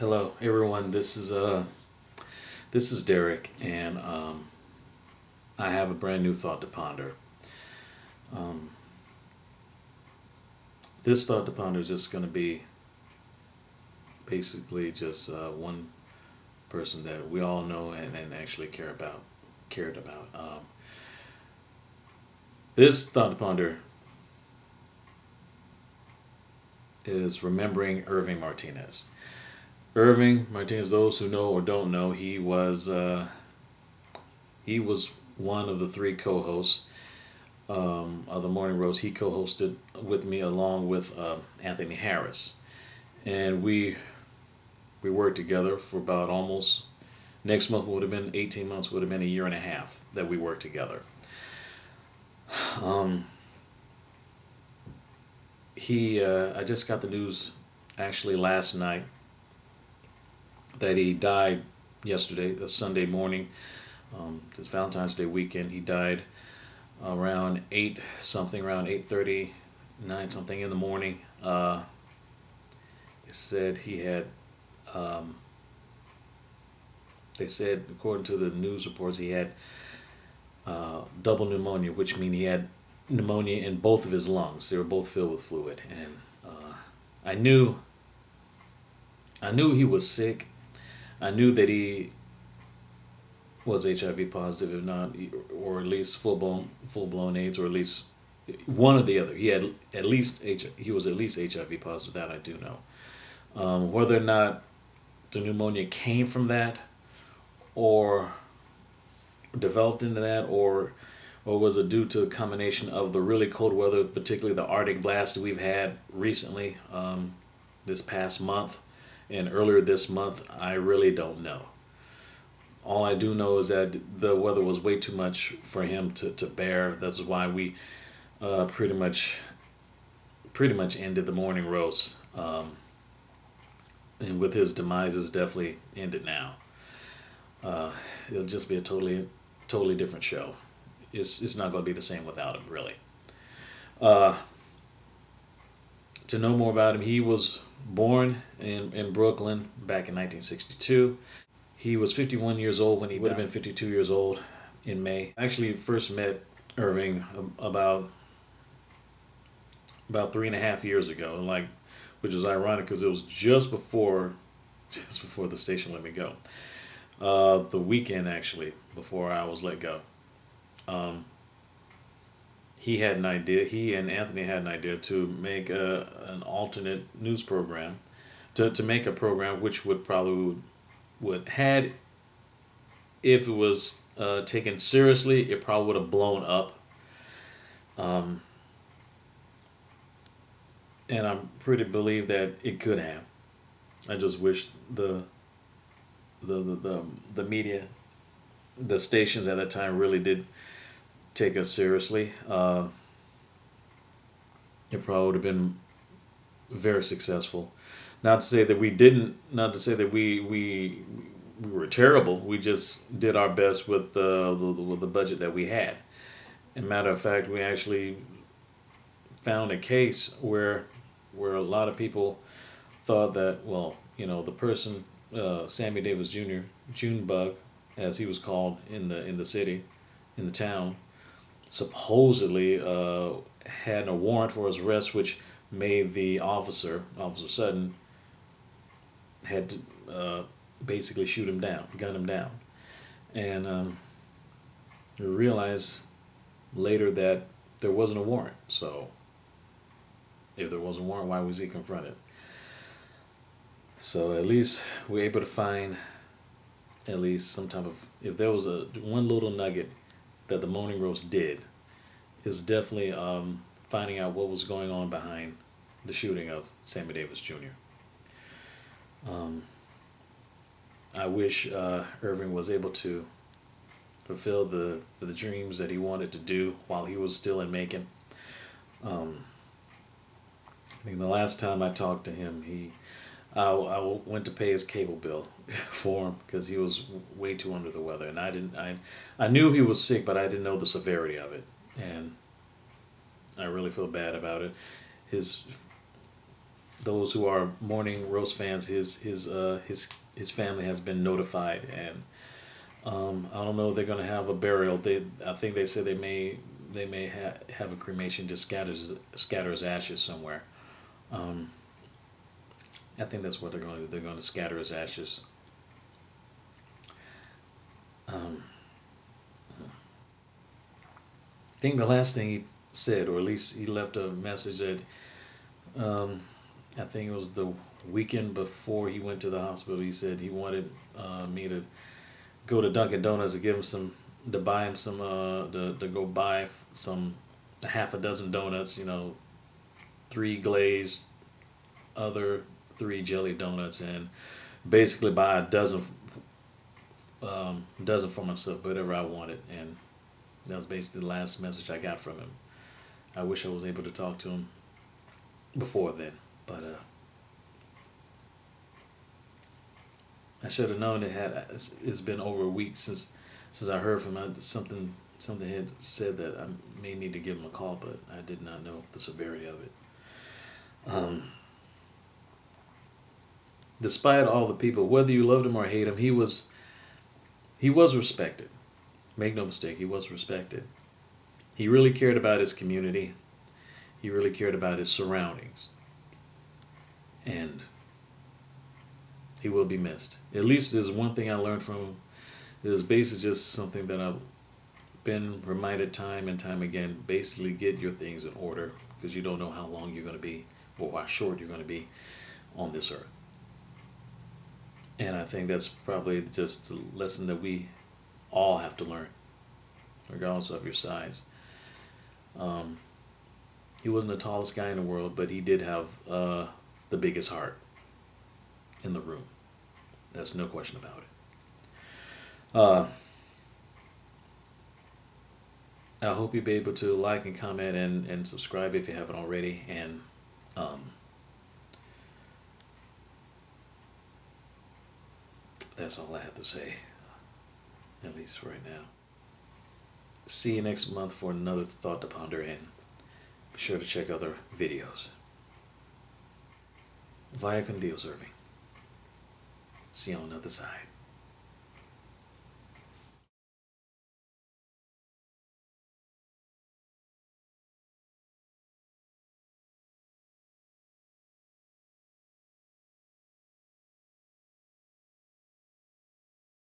Hello, everyone. This is Derrick, and I have a brand new thought to ponder. Um, this thought to ponder is just going to be basically just one person that we all know and actually cared about. This thought to ponder is remembering Irving Martinez. Irving Martinez, those who know or don't know, he was one of the three co-hosts of the Morning Roast. He co-hosted with me along with Anthony Harris, and we worked together for about almost next month would have been 18 months, would have been a year and a half that we worked together. Um, I just got the news actually last night that he died yesterday, a Sunday morning. This Valentine's Day weekend, he died around 8 something, around 8:39 something in the morning. It said he had, um, they said, according to the news reports, he had double pneumonia, which means he had pneumonia in both of his lungs. They were both filled with fluid, and I knew, I knew he was sick. I knew that he was HIV positive, if not, or at least full blown AIDS, or at least one or the other. He had at least he was at least HIV positive. That I do know. Whether or not the pneumonia came from that, or developed into that, or was it due to a combination of the really cold weather, particularly the Arctic blast that we've had recently, this past month and earlier this month, I really don't know. All I do know is that the weather was way too much for him to bear. That's why we pretty much ended the morning roast. And with his demise, it's definitely ended now. Uh, It'll just be a totally different show. It's not going to be the same without him, really. Uh, to know more about him, he was born in Brooklyn back in 1962. He was 51 years old when he would have been 52 years old in May. I actually first met Irving about 3.5 years ago, like, which is ironic because it was just before the station let me go. The weekend actually before I was let go. Um, he had an idea. He and Anthony had an idea to make an alternate news program, to make a program which would probably would had if it was taken seriously, it probably would have blown up. Um, and I pretty believe that it could have. I just wish the media, the stations at that time really did take us seriously. It probably would have been very successful. Not to say that we didn't. Not to say that we were terrible. We just did our best with the budget that we had. And matter of fact, we actually found a case where a lot of people thought that, well, the person, Sammy Davis Jr., Junebug, as he was called in the city, in the town, supposedly had a warrant for his arrest, which made the Officer Sutton, had to basically shoot him down, gun him down. And we realized later that there wasn't a warrant. So if there wasn't a warrant, why was he confronted? So at least we're able to find at least some type of, if there was a one little nugget that the Morning Roast did, is definitely finding out what was going on behind the shooting of Sammy Davis Jr. Um, I wish Irving was able to fulfill the dreams that he wanted to do while he was still in Macon. Um, I think the last time I talked to him, I went to pay his cable bill for him because he was way too under the weather, and I knew he was sick, but I didn't know the severity of it, and I really feel bad about it. His those who are mourning Rose fans, his family has been notified, and I don't know if they're going to have a burial. I think they said they may have a cremation, just scatters ashes somewhere. Um, I think that's what they're going to do. They're going to scatter his ashes. Um, I think the last thing he said, or at least he left a message that um, I think it was the weekend before he went to the hospital. He said he wanted me to go to Dunkin' Donuts to give him some, to buy him some, to go buy some half a dozen donuts. You know, 3 glazed, other 3 jelly donuts, and basically buy a dozen for myself, whatever I wanted. And that was basically the last message I got from him. I wish I was able to talk to him before then, but I should have known it's been over a week since I heard from him. Something had said that I may need to give him a call, but I did not know the severity of it. Despite all the people, whether you loved him or hate him, he was respected. Make no mistake, he was respected. He really cared about his community. He really cared about his surroundings. And he will be missed. At least there's one thing I learned from him. It was basically just something that I've been reminded time and time again. Basically, get your things in order, because you don't know how long you're going to be, or how short you're going to be on this earth. And I think that's probably just a lesson that we all have to learn, regardless of your size. He wasn't the tallest guy in the world, but he did have the biggest heart in the room. That's no question about it. I hope you'll be able to like and comment and subscribe if you haven't already. And that's all I have to say, at least right now. See you next month for another thought to ponder, and be sure to check other videos. Vaya con Dios, Irving. See you on the other side.